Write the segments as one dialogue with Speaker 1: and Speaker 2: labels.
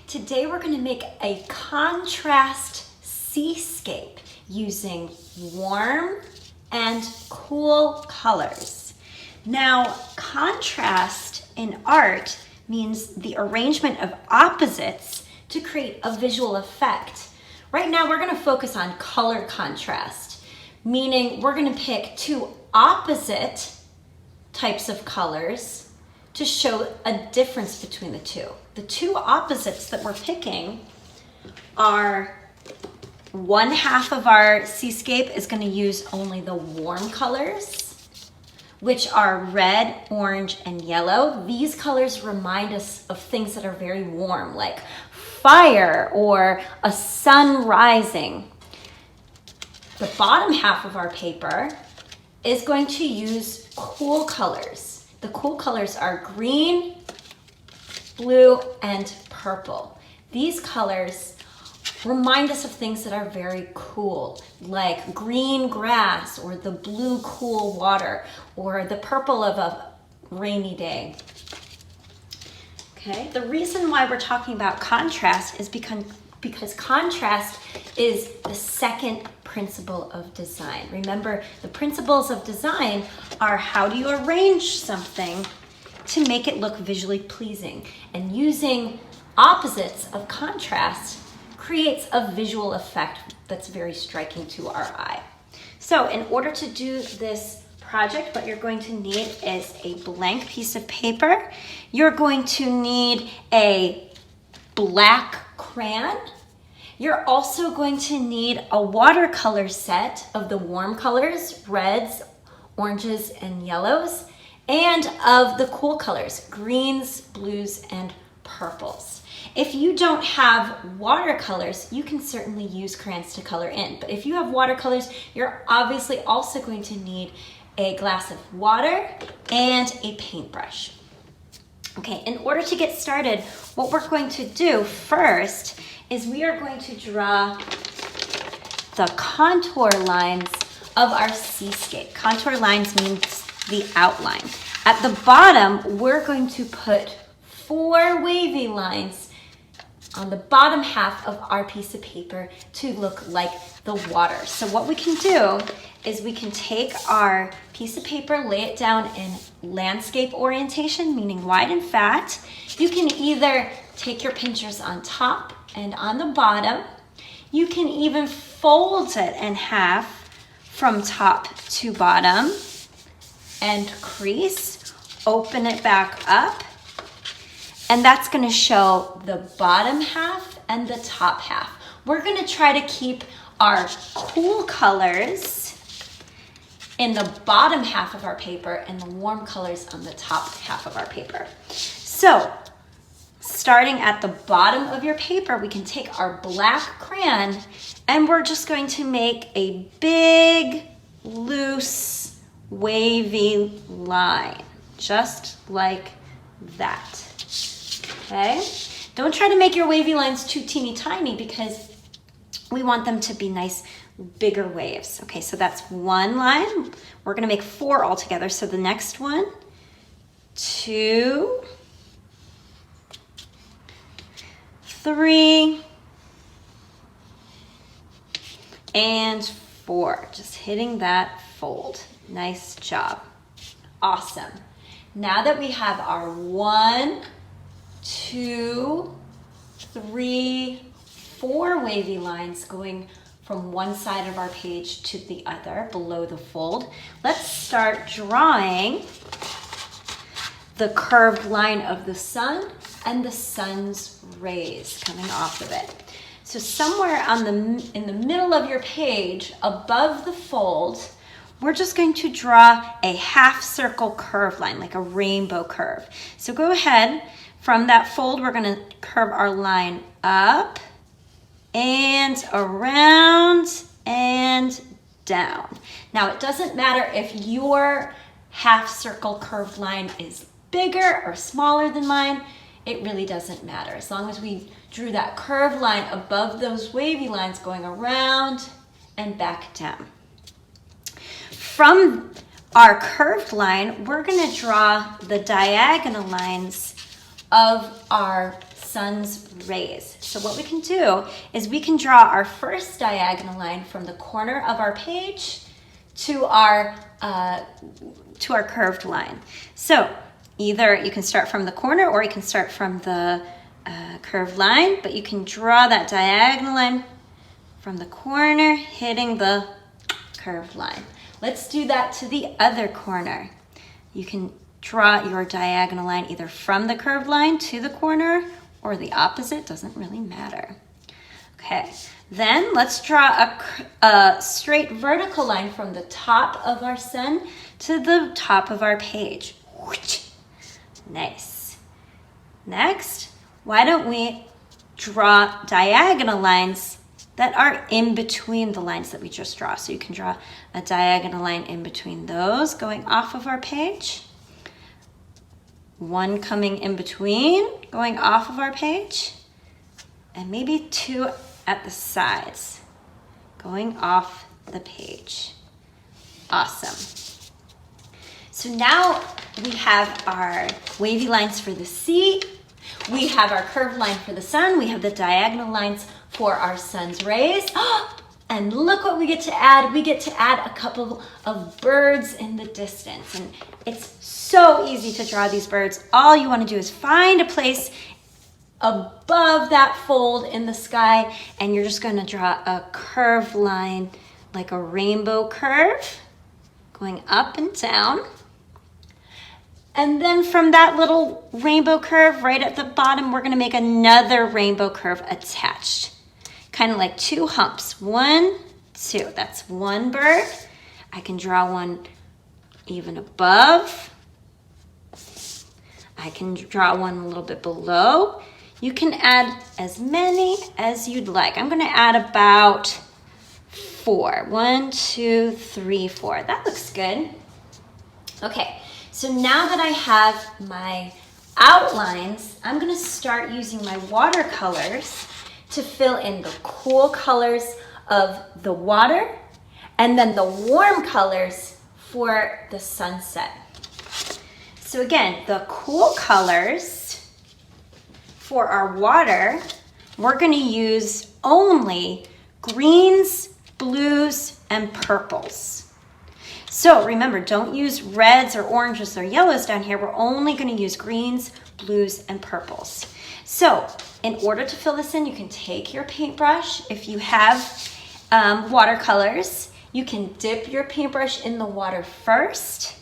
Speaker 1: Today we're going to make a contrast seascape using warm and cool colors. Now, contrast in art means the arrangement of opposites to create a visual effect. Right now we're going to focus on color contrast, meaning we're going to pick two opposite types of colors to show a difference between the two. The two opposites that we're picking are one half of our seascape is going to use only the warm colors, which are red, orange, and yellow. These colors remind us of things that are very warm, like fire or a sun rising. The bottom half of our paper is going to use cool colors. The cool colors are green, blue, and purple. These colors remind us of things that are very cool, like green grass or the blue cool water or the purple of a rainy day. Okay, the reason why we're talking about contrast is because contrast is the second principle of design. Remember, the principles of design are how do you arrange something to make it look visually pleasing, and using opposites of contrast creates a visual effect that's very striking to our eye. So in order to do this project, what you're going to need is a blank piece of paper. You're going to need a black crayon. You're also going to need a watercolor set of the warm colors, reds, oranges, and yellows, and of the cool colors, greens, blues, and purples. If you don't have watercolors, you can certainly use crayons to color in. But if you have watercolors, you're obviously also going to need a glass of water and a paintbrush. Okay, in order to get started, what we're going to do first is we are going to draw the contour lines of our seascape. Contour lines means the outline. At the bottom, we're going to put 4 wavy lines on the bottom half of our piece of paper to look like the water. So what we can do is we can take our piece of paper, lay it down in landscape orientation, meaning wide and fat. You can either take your pincers on top and on the bottom. You can even fold it in half from top to bottom and crease, open it back up, and that's going to show the bottom half and the top half. We're going to try to keep our cool colors in the bottom half of our paper and the warm colors on the top half of our paper. So, starting at the bottom of your paper, we can take our black crayon and we're just going to make a big, loose, wavy line, just like that. Okay? Don't try to make your wavy lines too teeny tiny because we want them to be nice, bigger waves. Okay, so that's one line. We're gonna make 4 altogether. So the next one, 2, 3, and 4. Just hitting that fold. Nice job. Awesome. Now that we have our 1, 2, 3, 4 wavy lines going from one side of our page to the other below the fold, let's start drawing the curved line of the sun and the sun's rays coming off of it. So somewhere in the middle of your page, above the fold, we're just going to draw a half circle curved line, like a rainbow curve. So go ahead, from that fold, we're gonna curve our line up and around and down. Now, it doesn't matter if your half circle curved line is bigger or smaller than mine. It really doesn't matter. As long as we drew that curved line above those wavy lines going around and back down. From our curved line, we're gonna draw the diagonal lines of our sun's rays. So what we can do is we can draw our first diagonal line from the corner of our page to our curved line. So either you can start from the corner or you can start from the curved line, but you can draw that diagonal line from the corner hitting the curved line. Let's do that to the other corner. You can draw your diagonal line either from the curved line to the corner or the opposite, doesn't really matter. Okay, then let's draw a straight vertical line from the top of our sun to the top of our page. Nice. Next, why don't we draw diagonal lines that are in between the lines that we just draw. So you can draw a diagonal line in between those going off of our page. One coming in between going off of our page. And maybe two at the sides going off the page. Awesome. So now we have our wavy lines for the sea. We have our curved line for the sun. We have the diagonal lines for our sun's rays. And look what we get to add. We get to add a couple of birds in the distance. And it's so easy to draw these birds. All you want to do is find a place above that fold in the sky, and you're just going to draw a curved line, like a rainbow curve, going up and down. And then from that little rainbow curve right at the bottom, we're going to make another rainbow curve attached. Kind of like two humps. 1, 2. That's one bird. I can draw one even above. I can draw one a little bit below. You can add as many as you'd like. I'm going to add about 4. 1, 2, 3, 4. That looks good. Okay, so now that I have my outlines, I'm going to start using my watercolors to fill in the cool colors of the water and then the warm colors for the sunset. So again, the cool colors for our water, we're going to use only greens, blues, and purples. So remember, don't use reds or oranges or yellows down here. We're only going to use greens, blues, and purples. So in order to fill this in, you can take your paintbrush. If you have watercolors, you can dip your paintbrush in the water first.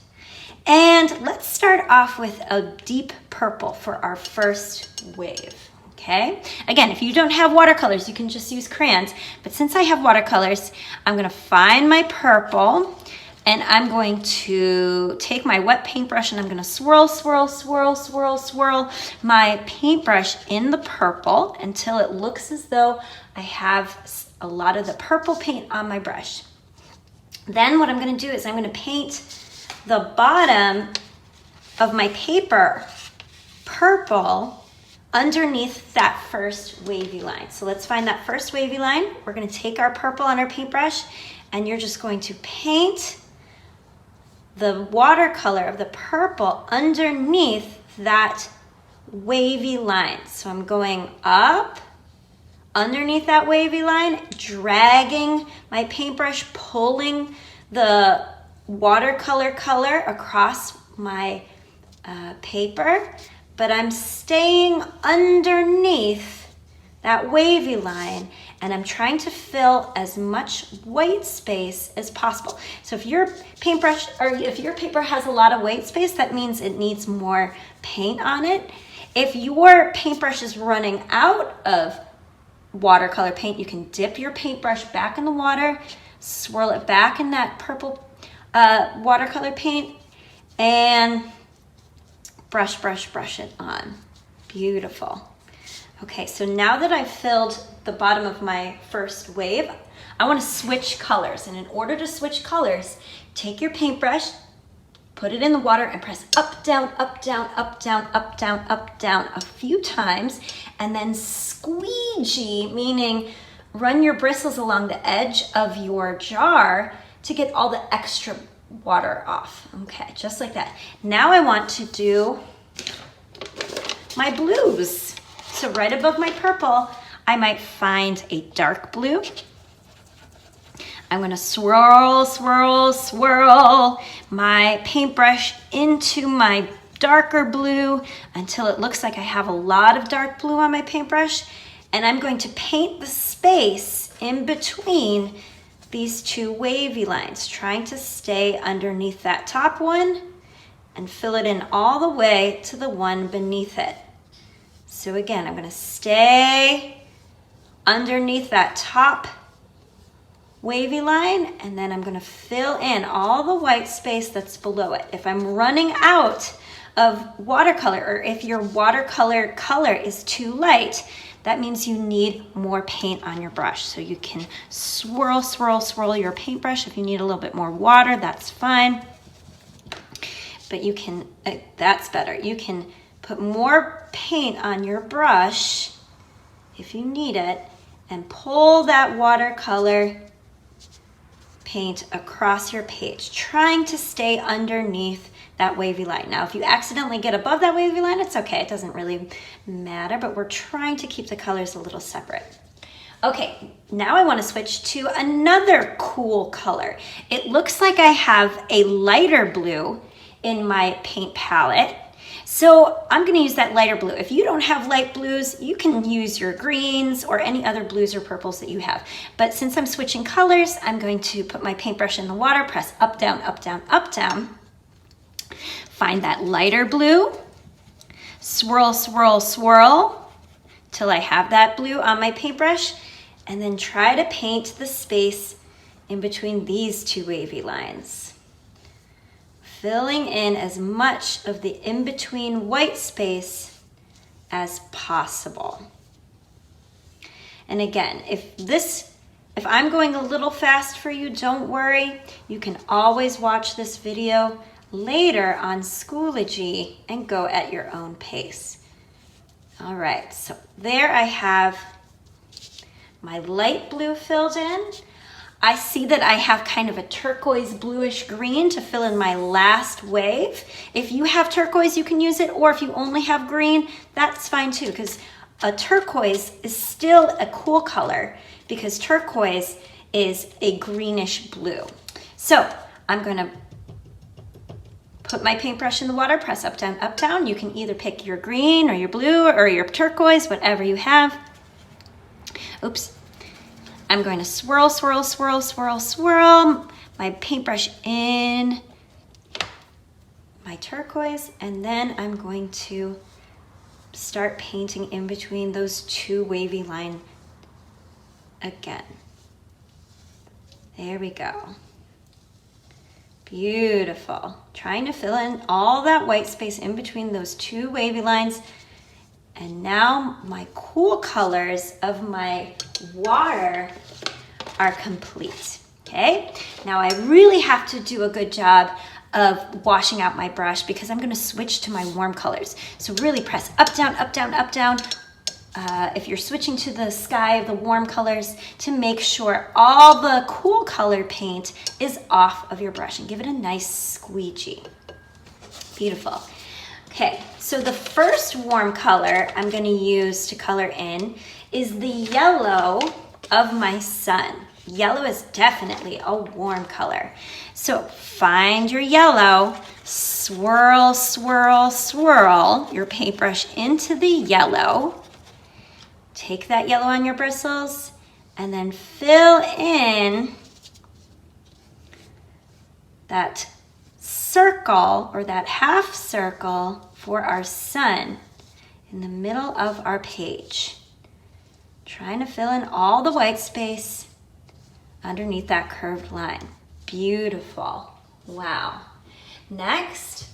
Speaker 1: And let's start off with a deep purple for our first wave, okay? Again, if you don't have watercolors, you can just use crayons. But since I have watercolors, I'm gonna find my purple, and I'm going to take my wet paintbrush and I'm gonna swirl, swirl, swirl, swirl, swirl my paintbrush in the purple until it looks as though I have a lot of the purple paint on my brush. Then what I'm gonna do is I'm gonna paint the bottom of my paper purple underneath that first wavy line. So let's find that first wavy line. We're gonna take our purple on our paintbrush and you're just going to paint the watercolor of the purple underneath that wavy line. So I'm going up underneath that wavy line, dragging my paintbrush, pulling the watercolor color across my paper, but I'm staying underneath that wavy line, and I'm trying to fill as much white space as possible. So if your paintbrush or if your paper has a lot of white space, that means it needs more paint on it. If your paintbrush is running out of watercolor paint, you can dip your paintbrush back in the water, swirl it back in that purple watercolor paint, and brush, brush, brush it on. Beautiful. Okay, so now that I've filled the bottom of my first wave, I want to switch colors. And in order to switch colors, take your paintbrush, put it in the water, and press up, down, up, down, up, down, up, down, up, down a few times, and then squeegee, meaning run your bristles along the edge of your jar to get all the extra water off. Okay, just like that. Now I want to do my blues. So right above my purple, I might find a dark blue. I'm gonna swirl, swirl, swirl my paintbrush into my darker blue until it looks like I have a lot of dark blue on my paintbrush. And I'm going to paint the space in between these two wavy lines, trying to stay underneath that top one and fill it in all the way to the one beneath it. So again, I'm gonna stay underneath that top wavy line, and then I'm gonna fill in all the white space that's below it. If I'm running out of watercolor, or if your watercolor color is too light, that means you need more paint on your brush. So you can swirl, swirl, swirl your paintbrush. If you need a little bit more water, that's fine. But you can, that's better. You can put more paint on your brush if you need it, and pull that watercolor paint across your page, trying to stay underneath that wavy line. Now, if you accidentally get above that wavy line, it's okay. It doesn't really matter, but we're trying to keep the colors a little separate. Okay, now I want to switch to another cool color. It looks like I have a lighter blue in my paint palette. So I'm going to use that lighter blue. If you don't have light blues, you can use your greens or any other blues or purples that you have. But since I'm switching colors, I'm going to put my paintbrush in the water, press up, down, up, down, up, down. Find that lighter blue, swirl, swirl, swirl till I have that blue on my paintbrush, and then try to paint the space in between these two wavy lines, filling in as much of the in-between white space as possible. And again, if I'm going a little fast for you, don't worry. You can always watch this video later on Schoology and go at your own pace. All right, so there I have my light blue filled in. I see that I have kind of a turquoise bluish green to fill in my last wave. If you have turquoise, you can use it, or if you only have green, that's fine too, because a turquoise is still a cool color because turquoise is a greenish blue. So I'm gonna put my paintbrush in the water, press up, down, up, down. You can either pick your green or your blue or your turquoise, whatever you have. Oops. I'm going to swirl, swirl, swirl, swirl, swirl my paintbrush in my turquoise, and then I'm going to start painting in between those two wavy lines again. There we go. Beautiful. Trying to fill in all that white space in between those two wavy lines. And now my cool colors of my water are complete, okay? Now I really have to do a good job of washing out my brush because I'm gonna switch to my warm colors. So really press up, down, up, down, up, down. If you're switching to the sky of the warm colors, to make sure all the cool color paint is off of your brush, and give it a nice squeegee. Beautiful. Okay, so the first warm color I'm gonna use to color in is the yellow of my sun. Yellow is definitely a warm color. So find your yellow, swirl, swirl, swirl your paintbrush into the yellow. Take that yellow on your bristles and then fill in that circle or that half circle for our sun in the middle of our page. Trying to fill in all the white space underneath that curved line. Beautiful. Wow. Next,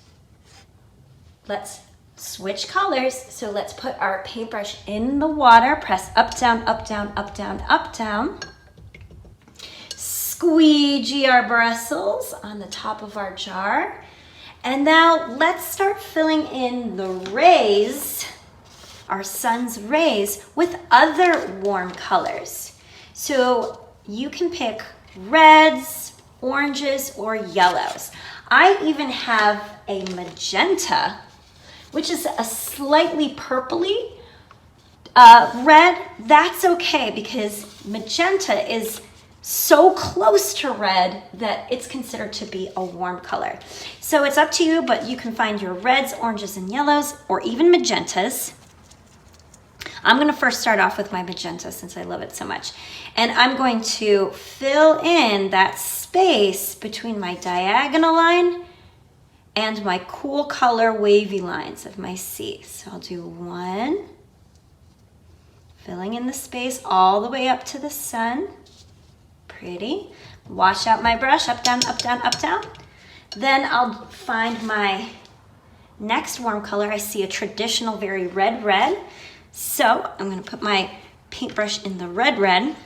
Speaker 1: let's switch colors. So let's put our paintbrush in the water, press up, down, up, down, up, down, up, down. Squeegee our bristles on the top of our jar. And now let's start filling in the rays, our sun's rays, with other warm colors. So you can pick reds, oranges, or yellows. I even have a magenta, which is a slightly purpley Red, that's okay because magenta is so close to red that it's considered to be a warm color. So it's up to you, but you can find your reds, oranges, and yellows, or even magentas. I'm gonna first start off with my magenta since I love it so much. And I'm going to fill in that space between my diagonal line and my cool color wavy lines of my C. So I'll do one, filling in the space all the way up to the sun. Pretty. Wash out my brush, up, down, up, down, up, down. Then I'll find my next warm color. I see a traditional, very red, red. So I'm gonna put my paintbrush in the red, red. I'm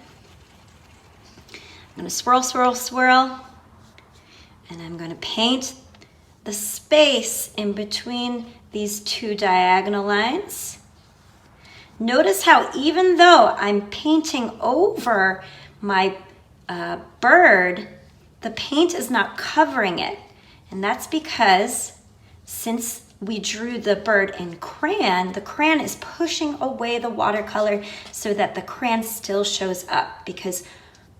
Speaker 1: gonna swirl, swirl, swirl. And I'm gonna paint the space in between these two diagonal lines. Notice how even though I'm painting over my bird, the paint is not covering it. And that's because since we drew the bird in crayon, the crayon is pushing away the watercolor so that the crayon still shows up, because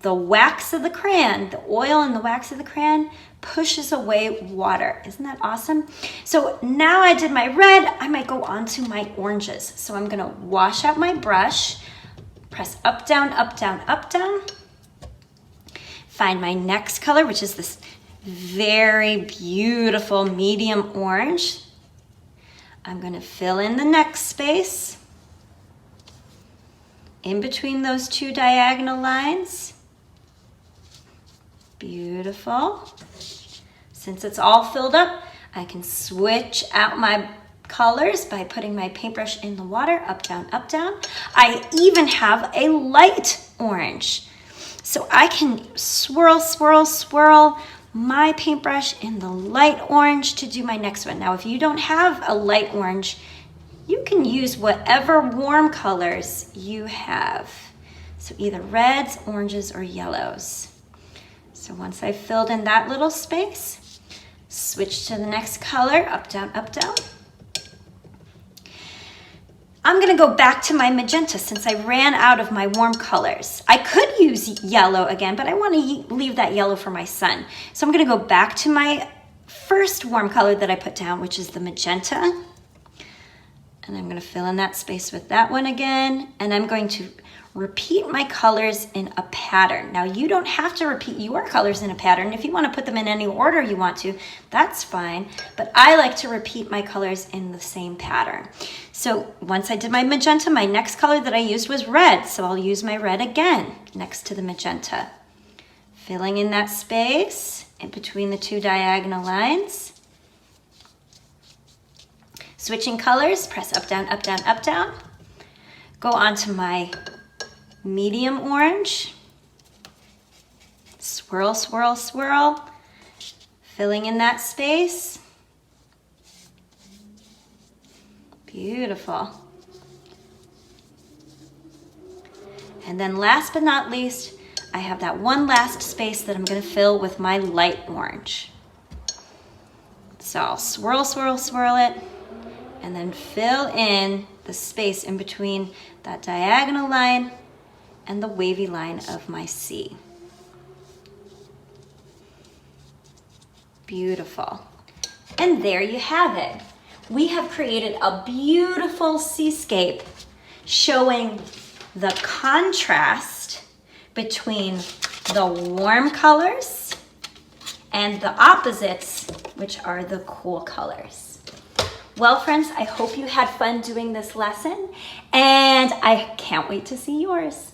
Speaker 1: the wax of the crayon, the oil and the wax of the crayon pushes away water. Isn't that awesome? So now I did my red, I might go on to my oranges. So I'm gonna wash out my brush, press up, down, up, down, up, down. Find my next color, which is this very beautiful medium orange. I'm gonna fill in the next space in between those two diagonal lines. Beautiful. Since it's all filled up, I can switch out my colors by putting my paintbrush in the water, up, down, up, down. I even have a light orange. So I can swirl, swirl, swirl my paintbrush in the light orange to do my next one. Now, if you don't have a light orange, you can use whatever warm colors you have. So either reds, oranges, or yellows. So once I've filled in that little space, switch to the next color, up, down, up, down. I'm gonna go back to my magenta since I ran out of my warm colors. I could use yellow again, but I wanna leave that yellow for my sun. So I'm gonna go back to my first warm color that I put down, which is the magenta. And I'm gonna fill in that space with that one again. And I'm going to repeat my colors in a pattern. Now you don't have to repeat your colors in a pattern. If you wanna put them in any order you want to, that's fine. But I like to repeat my colors in the same pattern. So once I did my magenta, my next color that I used was red. So I'll use my red again next to the magenta. Filling in that space in between the two diagonal lines. Switching colors, press up, down, up, down, up, down. Go on to my medium orange. Swirl, swirl, swirl. Filling in that space. Beautiful. And then last but not least, I have that one last space that I'm gonna fill with my light orange. So I'll swirl, swirl, swirl it, and then fill in the space in between that diagonal line and the wavy line of my C. Beautiful. And there you have it. We have created a beautiful seascape showing the contrast between the warm colors and the opposites, which are the cool colors. Well, friends, I hope you had fun doing this lesson, and I can't wait to see yours.